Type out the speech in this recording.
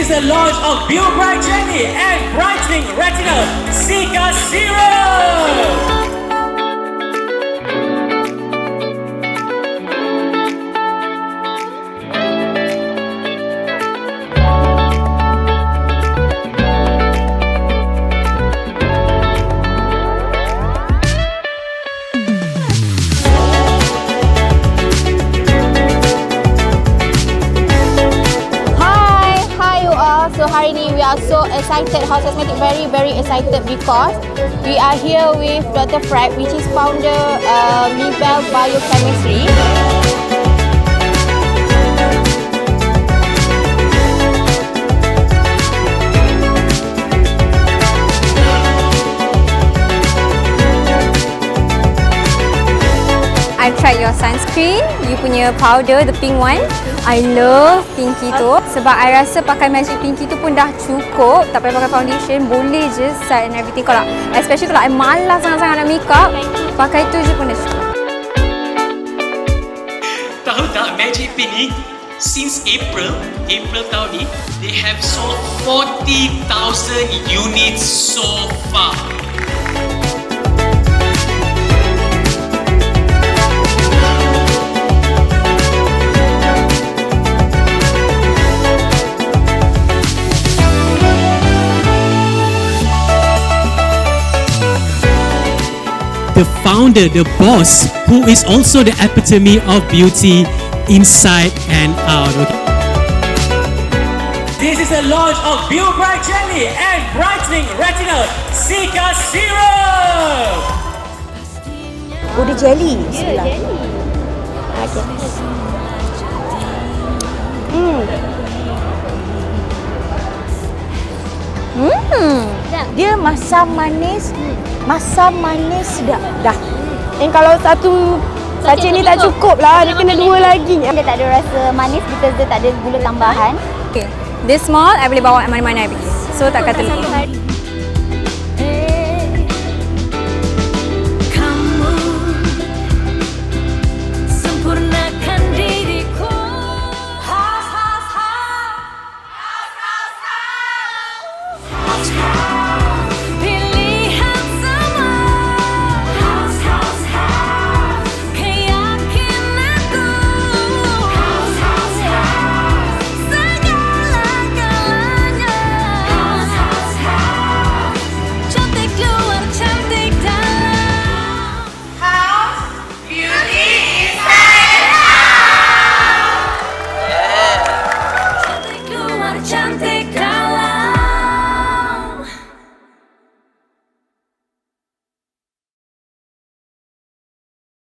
is the launch of Beaubright Jelly and Brightening Retinol Sika Serum. So hari ni we are so excited, Haus Cosmetics very excited because we are here with Dr. Fred, which is founder Mytown Biochemistry. I tried your sunscreen, you punya powder, the pink one. I love pinky tu sebab I rasa pakai magic pinky tu pun dah cukup. Tak payah pakai foundation, boleh je set and everything. Kalau especially kalau I malas sangat-sangat nak make up, pakai tu je pun dah cukup. Tahu tak Magic Pink ni since April tahun ni they have sold 40,000 units so far. The founder, the boss, who is also the epitome of beauty inside and out. Okay. This is the launch of Beaubright Jelly and Brightening Retinol Sika Serum. Oh, dia jelly. Yeah, jelly. Dia masam manis sedap dah. Dan kalau satu sachet ni tak cukup lah, dia kena dua lagi. Dia tak ada rasa manis because dia tak ada gula tambahan. Okay. This small, I boleh bawa mana-mana I pergi. So tak kata lupa. Cantik